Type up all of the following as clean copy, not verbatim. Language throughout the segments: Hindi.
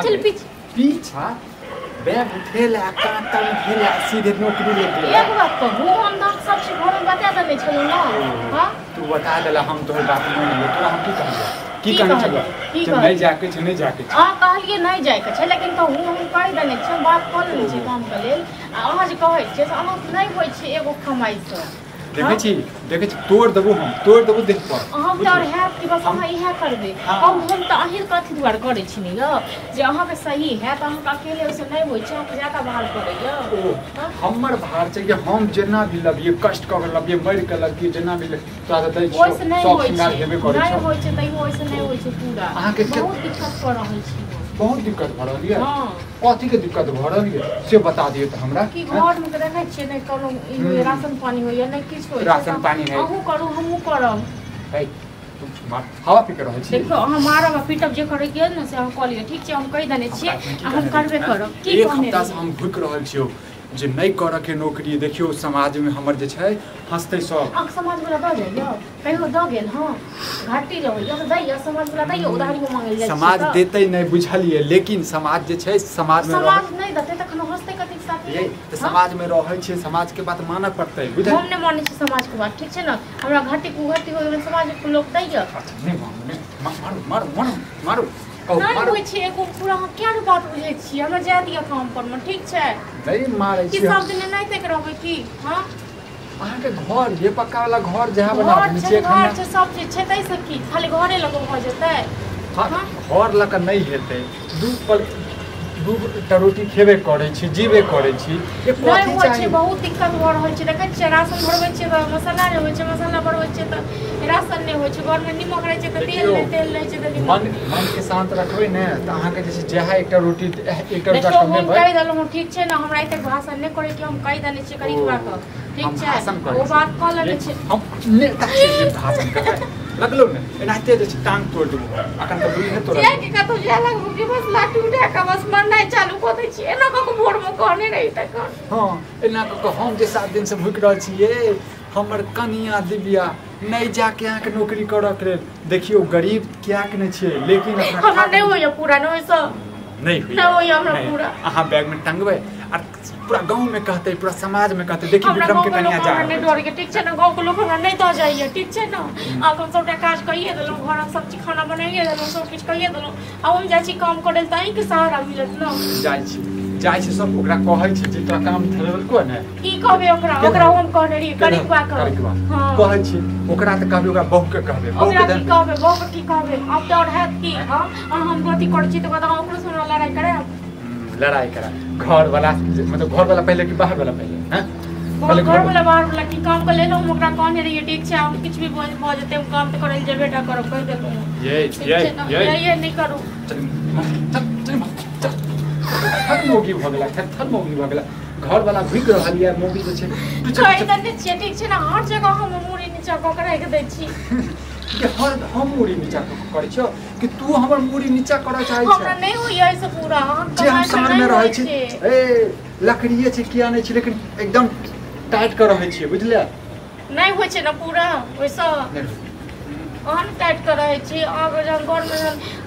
चल पीछे पीछा बैग उठेला कांटा उठेला सीधे नौकरी लेके एक बात कहूँ हम तो सब चीज घर में बता देने छलू ना हां तू बता देला हम तोहर बात नहीं ले तोरा हम की कहलिए की कहने छलो नहीं जाके छ नहीं जाके छ हां कहलिए नहीं जाय के छ लेकिन कहूँ हम कहि देने छ बात कर ले छी काम के लेल आ अहाँ जे कहै छै से अहाँ नहीं होय छै एगो कमाई से देखे छी तोड़ देबो देख पर हम तो है कि बस अहाँ इहे करबे हम तो अहिर कथि दुआर करै छी ने यो जे अहाँ के सही है त अहाँ अकेले ओसे नहीं होय छै हम ज्यादा बाहर करै यो हमर बाहर छै कि हम जेना भी लबिए कष्ट क के लबिए मर के लबिए जेना भी तोरा त दै छी सब सिंगार हेबे करै छै नहीं होय छै तइयो ओसे नहीं होय छै पूरा अहाँ के बहुत दिक्कत कर रहल छी बहुत दिक्कत भ रहल है कथी के दिक्कत भ रहल है से बता दियो त हमरा कि घर में देखै छियै नै कोनो राशन पानी होय नै किछ होय राशन पानी है अहू करू हमहू करब है हवा पी के रहै छी देखो हमारा पीटब जे करे के न से हम क लियो ठीक छै हम कहि देने छियै हम करबे करब की एक हफ्ता से हम भूख रहल छियो जे नहीं कर के नौकरी देखियो समाज में हमर जे छै हंसते सब समाज वाला द जाइयो कहियो द गेल हां घाटी रहइयो त दैयो समाज वाला दैयो उधारी में मांगल जाय समाज देतै नहीं बुझलिए लेकिन समाज जे छै समाज में समाज नहीं देतै तखन हंसतै कथि साथी ये त समाज में रहै छै समाज के बात मानय पड़तै बुझल हम नहीं मानै छी समाज के बात ठीक छै न हमरा घाटी हो गेल समाज के लोग दैयो नहीं मारू नहीं होय छै एको पूरा हम क्या बात बुझै छी हमरा जा दिया काम पर में ठीक छै नहीं मारै छी कि सब दिन नहीं तक रहबै की हां अहाँ के घर ये पक्का वाला घर जहां बना नीचे घर छै सब चीज छै तै से की खाली घरे लग भ जेतै हां घर लग नहीं हेतै दू रोटी खेबे करै छी जीवे करै छी ये कथि चाहिए बहुत दिक्कत भ रहल छै देखै छियै राशन भरबै छियै त मसाला नै होय छै मसाला भरबै छियै त राशन नै होय छै घर में निमक रहै छै त तेल रहै छै त मन के शांत रखबै ने त अहाँ के जे जेहा एकटा रोटी एकटा रोटी कमे हम कहि देलौ ठीक छै न हमरा एते भाषण नै करे कि हम कहि देने छियै करीबा क ठीक छै ओ बात क लेने छै हम नेता से भाषण करबै लगलो ने एनाते जे टांग तोड़ देबो अखन त बुझे तोरा जे के कतो जे लग मुझे बस लाठी उठा के बस मरनाइ चालू क दै छी एना क भोर में कहने रही त कौन हां एना क हम जे 7 दिन से भूख रहल छिए हमर कनिया दिव्या नहीं जाके यहाँ के नौकरी कर के देखियो गरीब क्या के नहीं छे लेकिन हमरा नहीं होय पूरा नहीं सो नहीं होय हमरा पूरा अहाँ बैग में टंगबै और पूरा गांव में कहते पूरा समाज में कहते देखिए विक्रम के कन्या जा नहीं डर के ठीक छै न गांव के लोग हमरा नहीं द जाइए ठीक छै न अब हम सबटा काज कइए देलौ घर में सब चीज खाना बनाइए देलौ सब कुछ कइए देलौ अब हम जाइ छी काम करे त अहीं के सहारा मिलत न जाइ छी सब ओकरा कहै छी जे तोरा काम धरल को ने की कहबे ओकरा हम कहने रही करिकवा हां कहै छी ओकरा त कहबे ओकरा बहु के कहबे बहु के कहबे बहु के की कहबे अब तो हैत की हां हम गति कर छी त बता ओकरो सुन लड़ाई करे लड़ाई करा घर वाला मतलब घर वाला पहले कि बाहर वाला पहले हैं पहले घर वाला बाहर वाला की काम कर लेलो हम ओकरा कहने रही ठीक छै हम कुछ भी भ जेते हम काम त करल जेबेटा करब कह देलो ये नहीं करू थक मोगी भ गेला थक मोगी भ गेला घर वाला भूख रहल या मोगी जे छै कहि दने छियै ठीक छै ना हर जगह हम मुड़ी नीचा क के राख दै छी कि हम मुड़ी नीचा करै छ कि तू हमर मुड़ी नीचा करऽ चाहै छ हमरा नहीं होय ऐसे पूरा जे हम शहर में रहै छी ए लकड़िए छै किया नहीं छै लेकिन एकदम टाइट कर रहै छी बुझले नहीं होय छै ना पूरा वैसा हम टाइट कर रहै छी आब जब घर में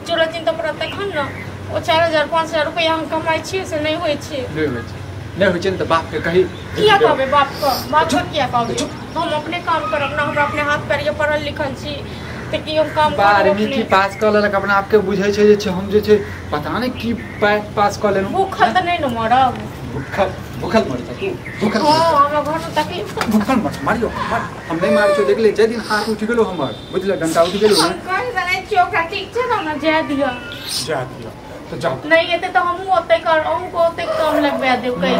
जरूरत त पड़त तखन न ओ 4000 5000 रुपया हम कमाई छी से नहीं होय छै नहीं होय छै त बाप के कही किया कहबे बाप को किया कहबे हम अपने काम करब ना हमरा अपने हाथ पैर के पढ़ल लिखल छी त की हम काम करब 12वीं की पास क लेलक अपना आप के बुझै छै जे हम जे छै पता नहीं की पास क लेनु भूखल त नहीं न मरब भूखल मर जा तू भूखल हमरा घर में तकलीफ भूखल मत मारियो हम नहीं मार छो देख ले जे दिन हाथ उठ गेलो हमर बुझले डंडा उठ गेलो हम कहि देने चोका ठीक छै ना जा दियो तो जाओ नहीं येते तो हम ओते कर हम को ओते कम लगबा देब कहि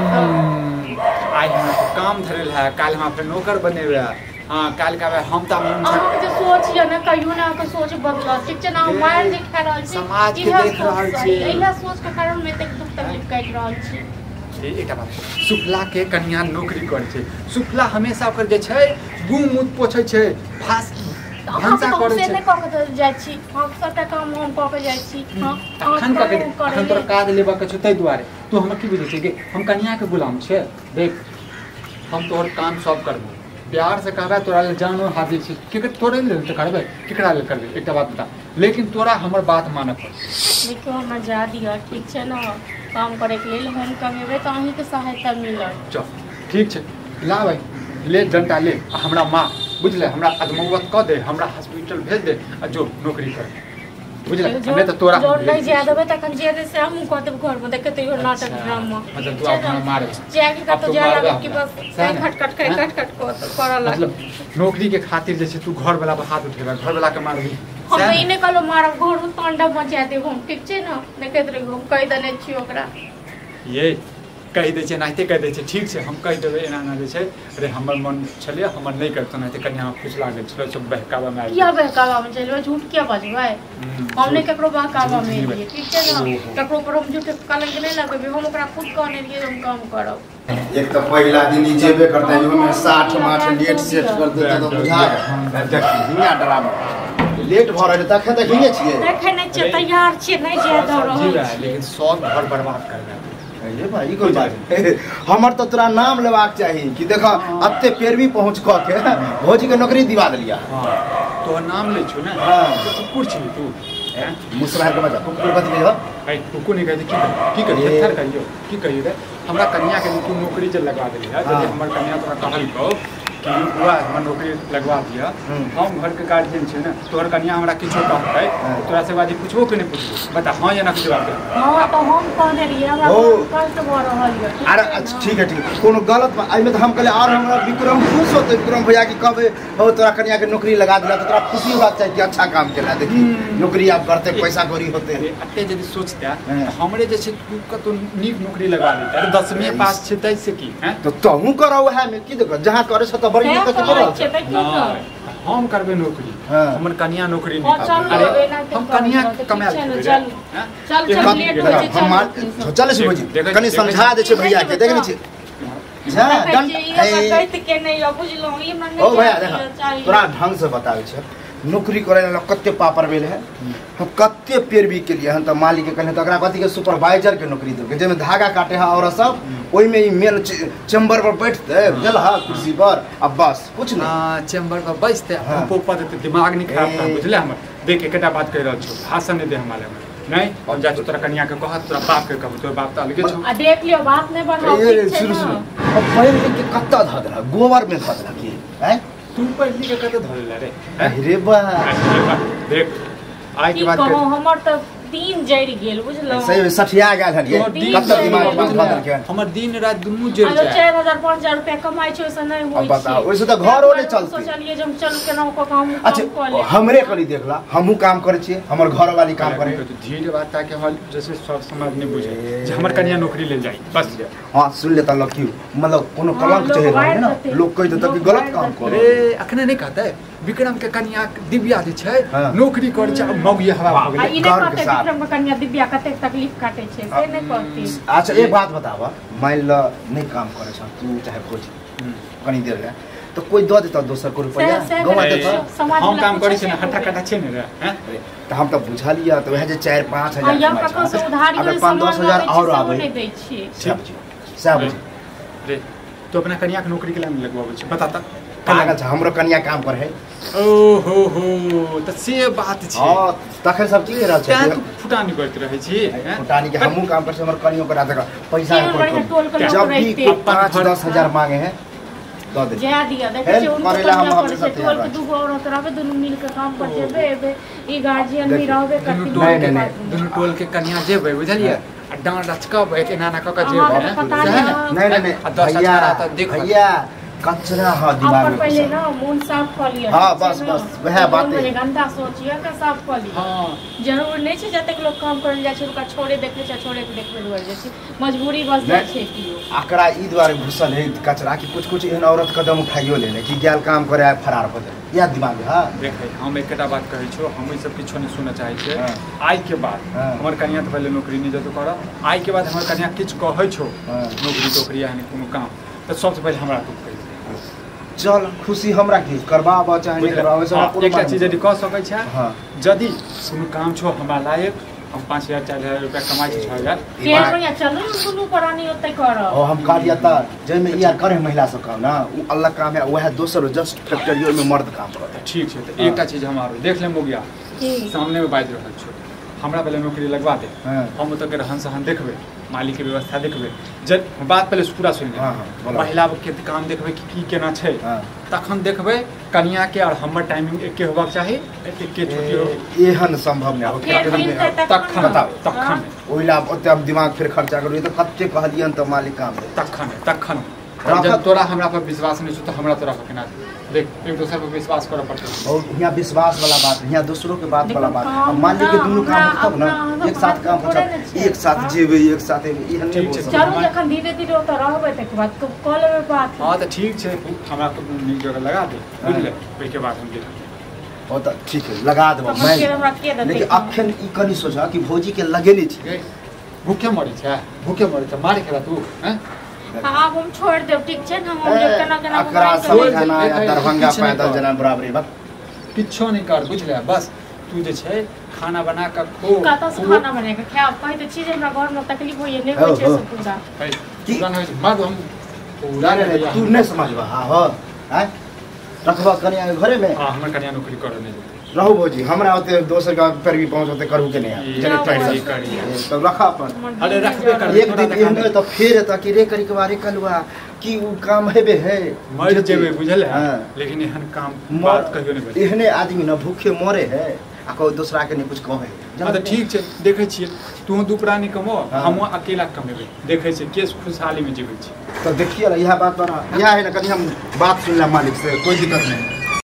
आज हमरा काम धरल है काल हम अपने नौकर बनेबे हां काल का हम त हम जे सोचिए ना कहियो ना के सोच बदला ठीक छै ना मार जे खा रहल छी समाज के देख रहल छी एला सोच के कारण में तक दुख तकलीफ काट रहल छी एकटा बात सुफला के कन्या नौकरी करे छै सुफला हमेशा ओकर जे छै गुम मुत पोछै छै फास भंसा करे छै नहीं क के जाय छी हम सबटा काम हम क के जाय छी हां अखन तोरा काज लेबा के छै तै दुआरे तू हमरा की बुझै छै कि हम कन्या के गुलाम छै देख हम तोहर काम सब करबो प्यार से कहबे तोरा ले जानो हाजिर छी के तोरे ले त करबे केकरा ले करबे एकटा बात बता लेकिन तोरा हमर बात माने पड़ देखियो हमरा जा दिया ठीक छै ना काम करे के लेल हम कमेबे त अहीं के सहायता मिलत चल ठीक छै ला भाई ले डंटा ले हमरा माँ बुझले हमरा अदमौत क दे हमरा हॉस्पिटल भेज दे आ जो नौकरी कर बुझले हमें तो तोरा जो नहीं जा देबे तखन जे दे से हम क देब घर में देखे तो नाटक ड्रामा मतलब तू अपना मारे जाके का तो जा लगे कि बस खटखट करल मतलब नौकरी के खातिर जैसे तू घर वाला पर हाथ उठेबा घर वाला के मारबी हम इने कहलो मारब घर में तांडा मचा देब हम ठीक छै ना देखैत रही हम कह देने छी ओकरा ये कह दे छै नाते कह दे छै ठीक छै हम कह देबे एना ना जे छै अरे हमर मन छलिए हमर नहीं करतो नाते कन्या खुश लागल छलो सब बहकावा में किया बहकावा में चलबे झूठ किया बजबै हमने केकरो बहकावा में लिए ठीक छै ना केकरो पर हम झूठ कलंक नहीं लगबे हम ओकरा खुद कहने लिए हम काम करब एक तो पहला दिन ही जेबे करते हैं में 60 माठ लेट सेट कर देते तो बुझा देखिया ड्रामा लेट भ रहल तखे देखिए छियै देखे नहीं छै तैयार छियै नहीं जे द रहल लेकिन सब घर बर्बाद कर दे ये भाई कोई बात हमर तो तोरा नाम लेबाक चाहिए कि देखा अत्ते पैरवी पहुंच क के भौजी के नौकरी दिवा देलिया तो नाम ले छु ना हां कुकुर छी तू मुसरार के मजा कुकुर बत ले हो भाई कुकुर नहीं कहते की करिए थर करियो की करिए रे हमरा कन्या के तू नौकरी जे लगा देलिया जब हमर कन्या तोरा कहल को कि बुआ हमर नौकरी लगवा दिया हम घर के गार्जियन छै ना तोहर कन्या हमरा किछो कहबै तोरा से बाजी पूछबो कि नहीं पूछबो बता हां या ना कुछ जवाब दे हां तो हम कहने रहिए हमरा कष्ट भ रहल है अरे अच्छा ठीक है ठीक कोनो गलत आई में तो हम कहले और हमरा विक्रम खुश होते विक्रम भैया की कहबे हो तोरा कन्या के नौकरी लगा दिला तो तोरा खुशी होबाक चाहिए कि अच्छा काम केला देखी नौकरी आप करते पैसा कौड़ी होते अते यदि सोचता हमरे जे छै तू कतो नीक नौकरी लगा देता अरे 10वीं पास छै तै से की हैं तो तहू करौ है में की देख जहां करे छ तो बड़ी दिक्कत कर हम करबे नौकरी हमर कन्या नौकरी नहीं अरे हम कन्या कमाल चल चल लेट हो छै हम चल से बुझी कनी समझा दे छै भैया के देख नी छै जा दंड कहत के नहीं बुझलो ई मन ओ भैया देख तोरा ढंग से बतावे छै नौकरी करे ला कत्ते पापर भेल है हम कत्ते पैरवी के लिए हम त मालिक के कहले त एकरा कथि के सुपरवाइजर के नौकरी देबे जेमे धागा काटे है और सब ओइ में ई मेल चेंबर पर बैठते गेल हा कुर्सी पर अब बस कुछ नहीं हां चेंबर पर बैठते हम पोपा देते दिमाग नहीं खराब कर बुझले हमर देख एकटा बात कह रहल छ भाषण नहीं दे हमारे में नहीं और जा तोरा कन्या के कहत तोरा बाप के कहब तोरा बाप त अलगे छ आ देख लियो बात नहीं बढ़ाओ ठीक छै सुन अब पैर के कत्ता ध देला गोबर में ध देला की हैं तू पहली के कते धरले रे अरे बा देख आई के बाद हमर त दिन जड़ गेल बुझलो सही सठिया गेल हन कत्ता दिमाग बंद बदल के हमर दिन रात दुनु जड़ जाय 4000 5000 रुपया कमाई छै से नहीं होई छै बता ओइसे त घरो नै चलते सोचलिए जे हम चल के ना को काम अच्छा हमरे कली देखला हमहु काम करे छी हमर घर वाली काम करे तो धीरे बात ताकि हम जैसे सब समाज ने बुझे जे हमर कन्या नौकरी ले जाई बस हां सुन ले त लकी मतलब कोनो कलंक चाहे है ना लोग कह देता कि गलत काम करे अरे अखने नहीं कहते विक्रम के कन्या दिव्या जे छै नौकरी करे छै मौगी हवा हो गेलै घर के साथ विक्रम के कन्या दिव्या कते तकलीफ काटे छै से नहीं कहती अच्छा एक बात बतावा मान ल नहीं काम करे छ तू चाहे कुछ कनी देर ले तो कोई दे देता दोसर को रुपया गवा देता हम काम करे छै हट्टा कटा छै ने रे हैं तो हम त बुझा लिया तो वह जे 4-5 हजार हम ककरो से उधारी अगर 5-10 हजार और आवे नहीं दै छी सब रे तो अपना कन्या के नौकरी के लिए लगवाबे छै बता त पागल छ हमरो कन्या काम कर है ओ हो त से बात छै हां तखन सब चीज रहल छै तू फुटानी करत रहै छी फुटानी के हमहु काम कर हमर कनियो करा देगा पैसा जब भी 5-10 हजार मांगे हैं दो दे जा दिया देखै छै उनको टोल के दू गो औरत रहबे दुनु मिल के काम कर जेबे ई गार्जियन भी रहबे करती नहीं दुनु टोल के कन्या जेबे बुझलिए आ डांड रचकब एक एना ना क के जेबे नहीं भैया कचरा है दिमाग में पहले ना मन साफ कर लिया हां बस वह बात है गंदा सोचिए का साफ कर लिया हां जरूर नहीं छै जते लोग काम करल जाय छै उनका छोड़े देखे छै छोड़े के देखबे दुआर जाय छै मजबूरी बस जाय छै कि आकरा ई द्वारे घुसल है कचरा की कुछ एहन औरत कदम उठाइयो लेने कि गेल काम करे आय फरार हो जाय या दिमाग हां देख हम एकटा बात कहै छौ हम ई सब किछो नहीं सुनना चाहै छै आइ के बाद हमर कन्या त पहले नौकरी नहीं जतो कर आइ के बाद हमर कन्या किछ कहै छौ नौकरी टोकरी यानी कोनो काम त सबसे पहले हमरा तू चल खुशी हमरा की करबाब चाहे नहीं करबाब से एकटा चीज यदि कह सकै छै यदि कोनो काम छौ हमरा लायक हम 5,000 4,000 रुपया कमाई छी 6,000 के बढ़िया चलो दुनू परानी ओते कर और हम कहलिए त जइमे यार करे महिला सब काम ना उ अलग काम है वह दोसर जस्ट फैक्ट्री में मर्द काम करता ठीक छै त एकटा चीज हमारो देख ले मोगिया सामने में बाज रहल छै हमरा पहले नौकरी लगवा दे हम ओतऽ के रहन सहन देखबै मालिक के व्यवस्था देखबै जब बात पहले पूरा सुनि ले महिला के काम देखबै कि की केना छै तखन देखबै कन्या के और हमर टाइमिंग एके होबाक चाही एके छुट्टी हो एहन संभव नहीं हो तखन बताओ तखन ओइला ओते हम दिमाग फिर खर्चा करू त कत्ते कहलियन त मालिक काम तखन जब तोरा हमरा पर विश्वास नहीं छ त हमरा तोरा पर केना देख एक दूसरे पर विश्वास करऽ पड़तै और यहाँ विश्वास वाला बात यहाँ दूसरों के बात वाला बात मान ली कि दोनों काम तब ना एक साथ काम होता एक साथ जेबे एक साथ एहन नहीं हो सकता चलो जखन धीरे-धीरे ओतऽ रहबै तक बाद कॉल में बात हां त ठीक छै हमरा को नीक जगह लगा दे बुझले ओइ के बाद हम देख ओ त ठीक है लगा देबो मैं लेकिन अखन ई कनी सोचा कि भौजी के लगे नहीं छै भूखे मरै छै मारे खेला तू हैं हां हम छोड़ देब ठीक छै हम केना अकरा समझाना दरभंगा पैदल जना बराबरी बा किछो नहीं कर बुझले बस तू जे छै खाना बना के खो कत से खाना बना के खाओ कहि त चीज हमरा घर में तकलीफ होइए नहीं होय छै सब पूरा पूरा नहीं मत हम पूरा तू नहीं समझबा हां हो हैं रखबा कन्या के घरे में हां हमर कन्या नौकरी कर नहीं रहू भौजी हमरा ओते दोसर का पर भी पहुंच होते करू के नहीं जने ट्राई करी तो रखा अपन अरे रखबे कर एक दिन एहने तो फिर त कि रे करी के बारे कलवा कि उ काम हेबे है मर जेबे बुझल है लेकिन एहन काम बात कहियो नहीं एहने आदमी न भूखे मरे है आ कोई दूसरा के नहीं कुछ कहे हां त ठीक छै देखै छियै तू दू प्राणी कमो हम अकेला कमेबै देखै छै केस खुशहाली में जीबै छी तो देखिए यह बात यह है ना कभी हम बात सुनला मालिक से कोई दिक्कत नहीं